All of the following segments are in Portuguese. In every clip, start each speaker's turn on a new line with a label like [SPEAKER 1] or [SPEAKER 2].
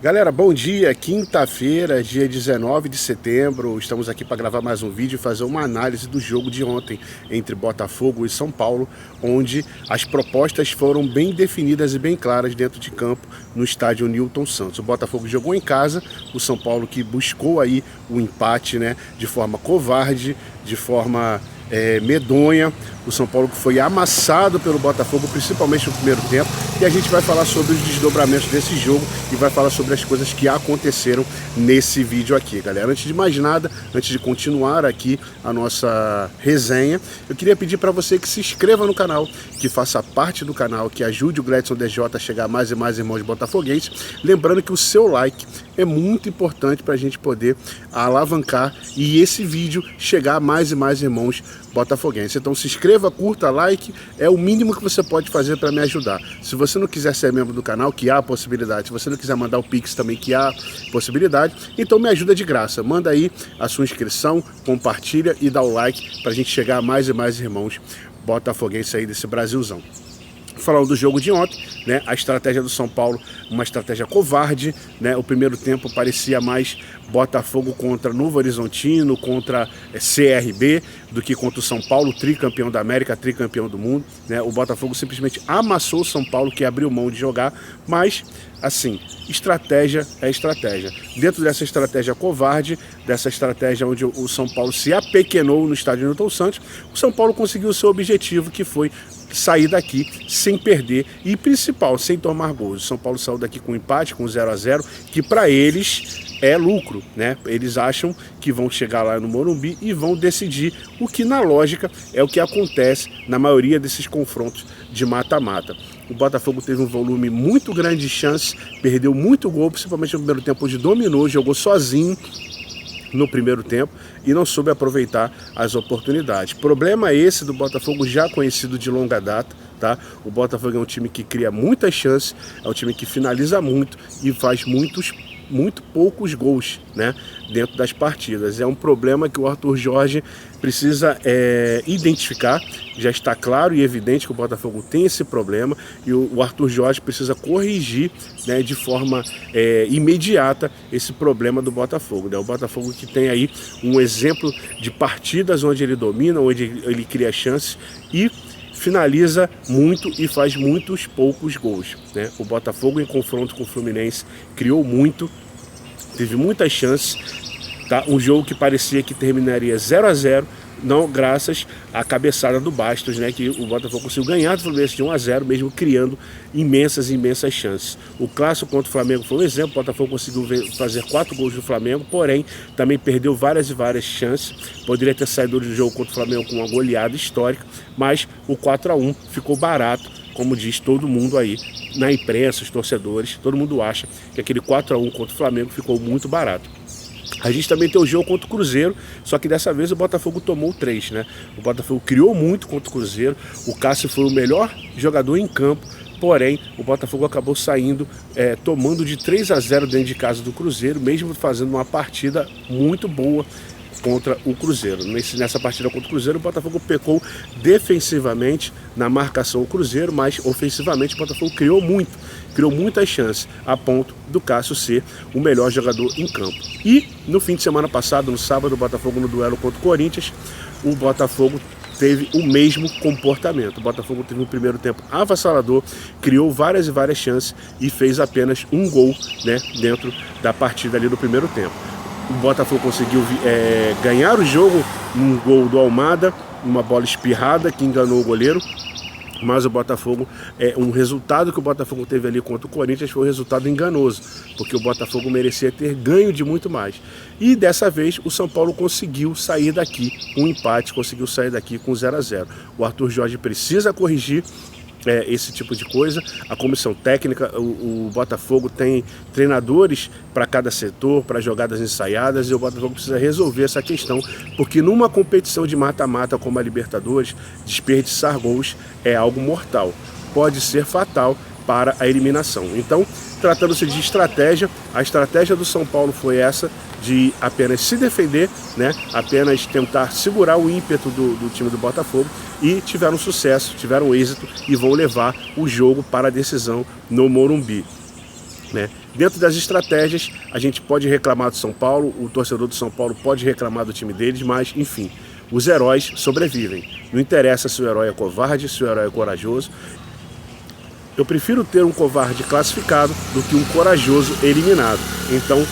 [SPEAKER 1] Galera, bom dia, quinta-feira, dia 19 de setembro, estamos aqui para gravar mais um vídeo e fazer uma análise do jogo de ontem entre Botafogo e São Paulo, onde as propostas foram bem definidas e bem claras dentro de campo no estádio Newton Santos. O Botafogo jogou em casa, o São Paulo que buscou aí o empate, né, de forma covarde, de forma medonha. O São Paulo que foi amassado pelo Botafogo, principalmente no primeiro tempo, e a gente vai falar sobre os desdobramentos desse jogo e vai falar sobre as coisas que aconteceram nesse vídeo aqui, galera. Antes de mais nada, antes de continuar aqui a nossa resenha, eu queria pedir para você que se inscreva no canal, que faça parte do canal, que ajude o Gladson DJ a chegar a mais e mais irmãos botafoguenses. Lembrando que o seu like é muito importante para a gente poder alavancar e esse vídeo chegar a mais e mais irmãos botafoguenses. Então se inscreva, curta, like, é o mínimo que você pode fazer para me ajudar. Se você não quiser ser membro do canal, que há a possibilidade, se você não quiser mandar o Pix também, que há possibilidade, então me ajuda de graça. Manda aí a sua inscrição, compartilha e dá o like para a gente chegar a mais e mais irmãos botafoguenses aí desse Brasilzão. Falando do jogo de ontem, né, a estratégia do São Paulo, uma estratégia covarde, né, o primeiro tempo parecia mais Botafogo contra Novo Horizontino, contra CRB, do que contra o São Paulo, tricampeão da América, tricampeão do mundo, né, o Botafogo simplesmente amassou o São Paulo, que abriu mão de jogar, mas, assim, estratégia é estratégia. Dentro dessa estratégia covarde, dessa estratégia onde o São Paulo se apequenou no estádio Newton Santos, o São Paulo conseguiu o seu objetivo, que foi sair daqui sem perder e, principal, sem tomar gols. O São Paulo saiu daqui com um empate, com 0-0, que para eles é lucro, né? Eles acham que vão chegar lá no Morumbi e vão decidir, o que na lógica é o que acontece na maioria desses confrontos de mata-mata. O Botafogo teve um volume muito grande de chances, perdeu muito gol, principalmente no primeiro tempo, onde dominou, jogou sozinho no primeiro tempo e não soube aproveitar as oportunidades. Problema esse do Botafogo já conhecido de longa data, tá? O Botafogo é um time que cria muitas chances, é um time que finaliza muito e faz muito poucos gols, né, dentro das partidas. É um problema que o Arthur Jorge precisa identificar. Já está claro e evidente que o Botafogo tem esse problema e o Arthur Jorge precisa corrigir, né, de forma imediata esse problema do Botafogo, né? O Botafogo que tem aí um exemplo de partidas onde ele domina, onde ele cria chances e finaliza muito e faz muitos poucos gols, né? O Botafogo em confronto com o Fluminense criou muito, teve muitas chances, tá? Um jogo que parecia que terminaria 0-0, não graças à cabeçada do Bastos, né, que o Botafogo conseguiu ganhar do Fluminense de 1-0, mesmo criando imensas chances. O clássico contra o Flamengo foi um exemplo. O Botafogo conseguiu fazer 4 gols do Flamengo, porém também perdeu várias chances. Poderia ter saído do jogo contra o Flamengo com uma goleada histórica, mas o 4-1 ficou barato, como diz todo mundo aí na imprensa, os torcedores, todo mundo acha que aquele 4-1 contra o Flamengo ficou muito barato. A gente também tem o jogo contra o Cruzeiro, só que dessa vez o Botafogo tomou 3, né? O Botafogo criou muito contra o Cruzeiro, o Cássio foi o melhor jogador em campo, porém o Botafogo acabou saindo, tomando de 3-0 dentro de casa do Cruzeiro, mesmo fazendo uma partida muito boa contra o Cruzeiro. Nessa partida contra o Cruzeiro, o Botafogo pecou defensivamente na marcação ao Cruzeiro, mas ofensivamente o Botafogo criou muitas chances, a ponto do Cássio ser o melhor jogador em campo. E no fim de semana passado, no sábado, o Botafogo no duelo contra o Corinthians, o Botafogo teve o mesmo comportamento. O Botafogo teve um primeiro tempo avassalador, criou várias chances e fez apenas um gol, né, dentro da partida ali no primeiro tempo. O Botafogo conseguiu ganhar o jogo num gol do Almada, uma bola espirrada que enganou o goleiro, mas o Botafogo, um resultado que o Botafogo teve ali contra o Corinthians foi um resultado enganoso, porque o Botafogo merecia ter ganho de muito mais. E dessa vez o São Paulo conseguiu sair daqui com um empate, conseguiu sair daqui com 0-0. O Arthur Jorge precisa corrigir esse tipo de coisa. A comissão técnica, o Botafogo tem treinadores para cada setor, para jogadas ensaiadas, e o Botafogo precisa resolver essa questão, porque numa competição de mata-mata como a Libertadores, desperdiçar gols é algo mortal, pode ser fatal para a eliminação. Então, tratando-se de estratégia, a estratégia do São Paulo foi essa, de apenas se defender, né? Apenas tentar segurar o ímpeto do time do Botafogo, e tiveram sucesso, tiveram êxito e vão levar o jogo para a decisão no Morumbi, né? Dentro das estratégias, a gente pode reclamar do São Paulo, o torcedor do São Paulo pode reclamar do time deles, mas, enfim, os heróis sobrevivem. Não interessa se o herói é covarde, se o herói é corajoso. Eu prefiro ter um covarde classificado do que um corajoso eliminado. Então,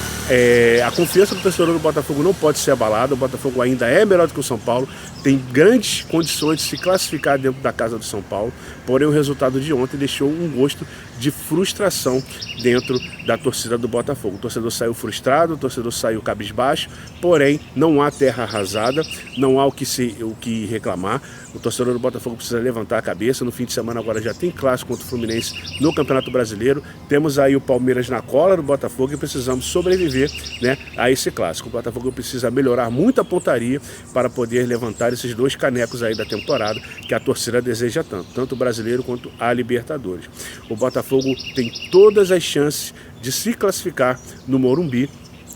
[SPEAKER 1] a confiança do torcedor do Botafogo não pode ser abalada. O Botafogo ainda é melhor do que o São Paulo, tem grandes condições de se classificar dentro da casa do São Paulo, porém o resultado de ontem deixou um gosto de frustração dentro da torcida do Botafogo. O torcedor saiu frustrado, o torcedor saiu cabisbaixo, porém não há terra arrasada, não há o que reclamar. O torcedor do Botafogo precisa levantar a cabeça. No fim de semana agora já tem clássico contra o Fluminense no Campeonato Brasileiro. Temos aí o Palmeiras na cola do Botafogo e precisamos sobreviver, né, a esse clássico. O Botafogo precisa melhorar muito a pontaria para poder levantar esses 2 canecos aí da temporada que a torcida deseja tanto o Brasileiro quanto a Libertadores. O Botafogo tem todas as chances de se classificar no Morumbi,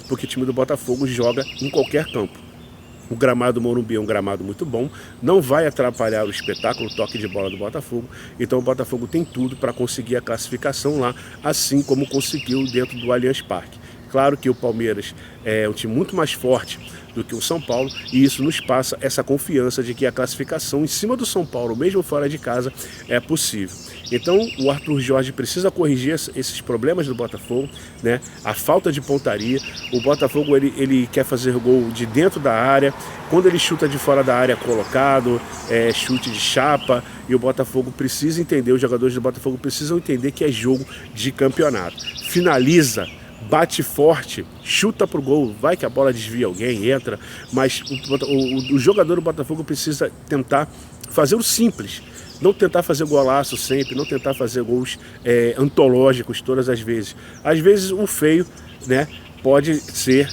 [SPEAKER 1] porque o time do Botafogo joga em qualquer campo. O gramado do Morumbi é um gramado muito bom, não vai atrapalhar o espetáculo, o toque de bola do Botafogo. Então o Botafogo tem tudo para conseguir a classificação lá, assim como conseguiu dentro do Allianz Parque. Claro que o Palmeiras é um time muito mais forte do que o São Paulo, e isso nos passa essa confiança de que a classificação em cima do São Paulo, mesmo fora de casa, é possível. Então o Arthur Jorge precisa corrigir esses problemas do Botafogo, né? A falta de pontaria. O Botafogo ele quer fazer gol de dentro da área, quando ele chuta de fora da área colocado, chute de chapa, e o Botafogo precisa entender, os jogadores do Botafogo precisam entender que é jogo de campeonato. Finaliza, bate forte, chuta pro gol, vai que a bola desvia alguém, entra, mas o jogador do Botafogo precisa tentar fazer o simples, não tentar fazer golaço sempre, não tentar fazer gols antológicos todas as vezes. Às vezes o feio, né, pode ser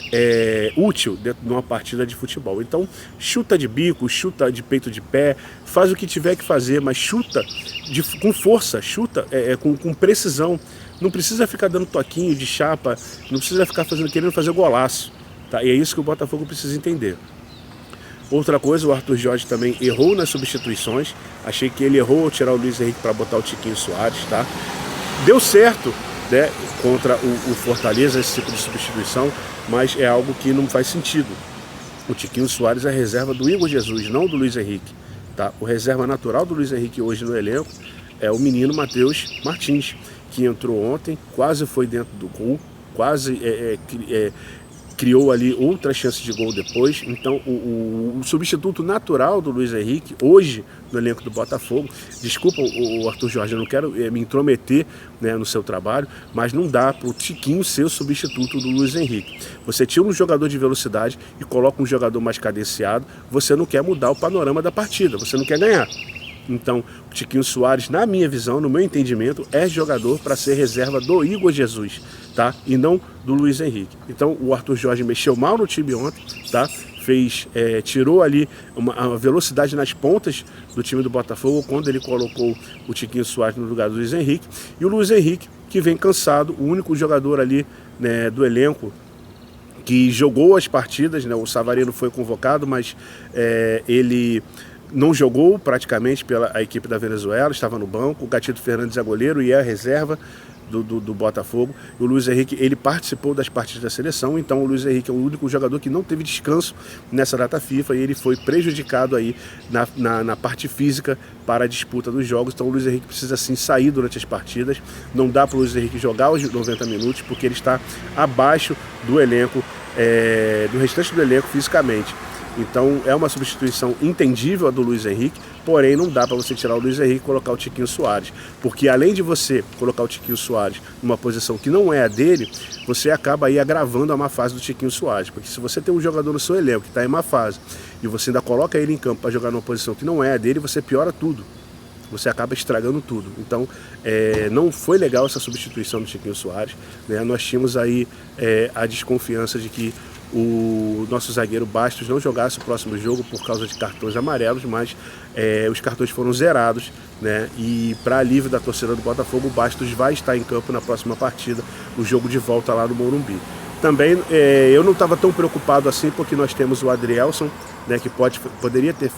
[SPEAKER 1] útil dentro de uma partida de futebol. Então chuta de bico, chuta de peito de pé, faz o que tiver que fazer, mas chuta com força, chuta com precisão. Não precisa ficar dando toquinho de chapa, não precisa ficar querendo fazer golaço, tá? E é isso que o Botafogo precisa entender. Outra coisa, o Arthur Jorge também errou nas substituições. Achei que ele errou ao tirar o Luiz Henrique para botar o Tiquinho Soares, tá? Deu certo, né, contra o Fortaleza esse tipo de substituição, mas é algo que não faz sentido. O Tiquinho Soares é a reserva do Igor Jesus, não do Luiz Henrique, tá? O reserva natural do Luiz Henrique hoje no elenco é o menino Matheus Martins, que entrou ontem, quase foi dentro do gol, quase criou ali outra chance de gol depois. Então o substituto natural do Luiz Henrique hoje no elenco do Botafogo, desculpa o Arthur Jorge, eu não quero me intrometer, né, no seu trabalho, mas não dá para o Tiquinho ser o substituto do Luiz Henrique. Você tira um jogador de velocidade e coloca um jogador mais cadenciado, você não quer mudar o panorama da partida, você não quer ganhar. Então, o Tiquinho Soares, na minha visão, no meu entendimento, é jogador para ser reserva do Igor Jesus, tá? E não do Luiz Henrique. Então, o Arthur Jorge mexeu mal no time ontem, tá? Tirou ali uma velocidade nas pontas do time do Botafogo quando ele colocou o Tiquinho Soares no lugar do Luiz Henrique. E o Luiz Henrique, que vem cansado, o único jogador ali, né, do elenco que jogou as partidas, né? O Savarino foi convocado, mas ele não jogou praticamente pela equipe da Venezuela, estava no banco. O Gatito Fernandes é goleiro e é a reserva do Botafogo. E o Luiz Henrique, ele participou das partidas da seleção, então o Luiz Henrique é o único jogador que não teve descanso nessa data FIFA e ele foi prejudicado aí na parte física para a disputa dos jogos. Então o Luiz Henrique precisa sim sair durante as partidas, não dá para o Luiz Henrique jogar os 90 minutos porque ele está abaixo do elenco, do restante do elenco fisicamente. Então é uma substituição entendível a do Luiz Henrique, porém não dá para você tirar o Luiz Henrique e colocar o Tiquinho Soares, porque além de você colocar o Tiquinho Soares numa posição que não é a dele, você acaba aí agravando a má fase do Tiquinho Soares, porque se você tem um jogador no seu elenco que está em má fase e você ainda coloca ele em campo para jogar numa posição que não é a dele, você piora tudo. Você acaba estragando tudo. Então, não foi legal essa substituição do Tiquinho Soares, né? Nós tínhamos aí a desconfiança de que o nosso zagueiro Bastos não jogasse o próximo jogo por causa de cartões amarelos, mas os cartões foram zerados, né? E para alívio da torcida do Botafogo, o Bastos vai estar em campo na próxima partida, o jogo de volta lá no Morumbi. Também eu não estava tão preocupado assim, porque nós temos o Adrielson, né, que poderia ter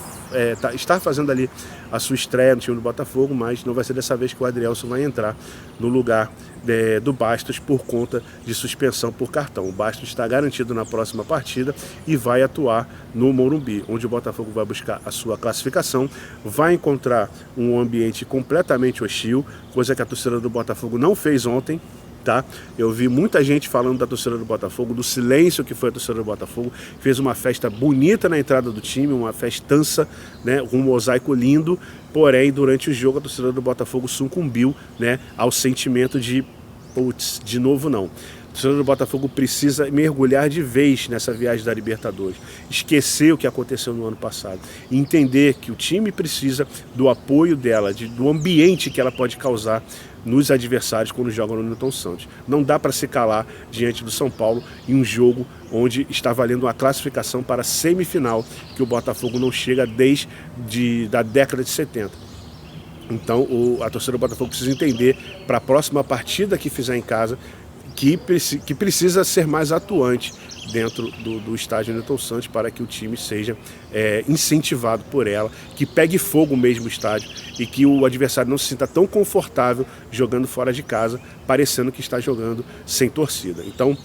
[SPEAKER 1] estar fazendo ali a sua estreia no time do Botafogo, mas não vai ser dessa vez que o Adrielson vai entrar no lugar do Bastos por conta de suspensão por cartão. O Bastos está garantido na próxima partida e vai atuar no Morumbi, onde o Botafogo vai buscar a sua classificação, vai encontrar um ambiente completamente hostil, coisa que a torcida do Botafogo não fez ontem. Tá? Eu vi muita gente falando da torcida do Botafogo, do silêncio que foi a torcida do Botafogo, fez uma festa bonita na entrada do time, uma festança, né, um mosaico lindo, porém durante o jogo a torcida do Botafogo sucumbiu, né, ao sentimento de, putz, de novo não. A torcida do Botafogo precisa mergulhar de vez nessa viagem da Libertadores, esquecer o que aconteceu no ano passado, entender que o time precisa do apoio dela, do ambiente que ela pode causar nos adversários quando jogam no Newton Santos. Não dá para se calar diante do São Paulo em um jogo onde está valendo uma classificação para a semifinal que o Botafogo não chega desde a década de 70. Então a torcida do Botafogo precisa entender para a próxima partida que fizer em casa que precisa ser mais atuante dentro do estádio Newton Santos para que o time seja incentivado por ela, que pegue fogo mesmo o estádio e que o adversário não se sinta tão confortável jogando fora de casa, parecendo que está jogando sem torcida. Então,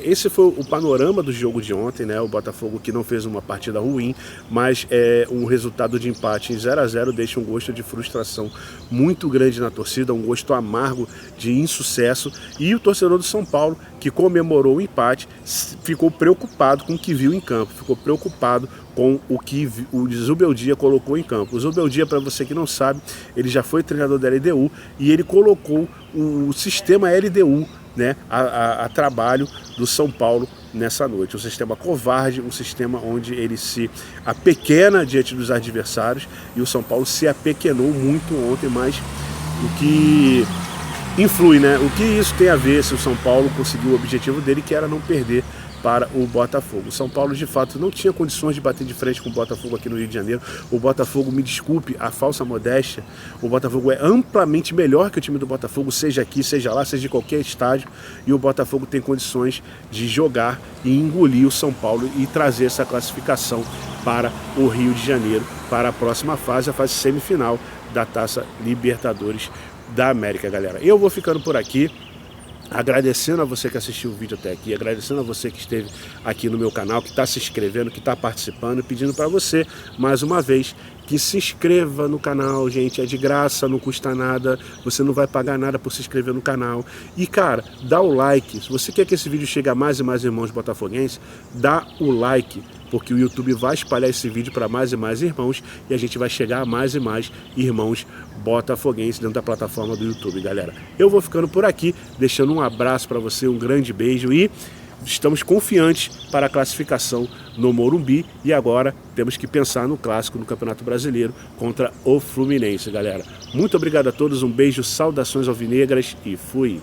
[SPEAKER 1] esse foi o panorama do jogo de ontem, né? O Botafogo que não fez uma partida ruim, mas um resultado de empate em 0-0 deixa um gosto de frustração muito grande na torcida, um gosto amargo de insucesso, e o torcedor do São Paulo, que comemorou o empate, ficou preocupado com o que viu em campo, ficou preocupado com o que o Zubeldia colocou em campo. O Zubeldia, para você que não sabe, ele já foi treinador da LDU e ele colocou o sistema LDU, né, a trabalho do São Paulo nessa noite. Um sistema covarde, um sistema onde ele se apequena diante dos adversários, e o São Paulo se apequenou muito ontem, mas o que influi, né? O que isso tem a ver se o São Paulo conseguiu o objetivo dele, que era não perder para o Botafogo. O São Paulo, de fato, não tinha condições de bater de frente com o Botafogo aqui no Rio de Janeiro. O Botafogo, me desculpe a falsa modéstia, o Botafogo é amplamente melhor que o time do Botafogo, seja aqui, seja lá, seja de qualquer estádio, e o Botafogo tem condições de jogar e engolir o São Paulo e trazer essa classificação para o Rio de Janeiro, para a próxima fase, a fase semifinal da Taça Libertadores da América, galera. Eu vou ficando por aqui, agradecendo a você que assistiu o vídeo até aqui, agradecendo a você que esteve aqui no meu canal, que está se inscrevendo, que está participando, e pedindo para você, mais uma vez, que se inscreva no canal, gente, é de graça, não custa nada, você não vai pagar nada por se inscrever no canal. E, cara, dá o like, se você quer que esse vídeo chegue a mais e mais irmãos botafoguenses, dá o like, porque o YouTube vai espalhar esse vídeo para mais e mais irmãos, e a gente vai chegar a mais e mais irmãos botafoguenses dentro da plataforma do YouTube, galera. Eu vou ficando por aqui, deixando um abraço para você, um grande beijo, e estamos confiantes para a classificação no Morumbi, e agora temos que pensar no clássico no Campeonato Brasileiro contra o Fluminense, galera. Muito obrigado a todos, um beijo, saudações alvinegras e fui!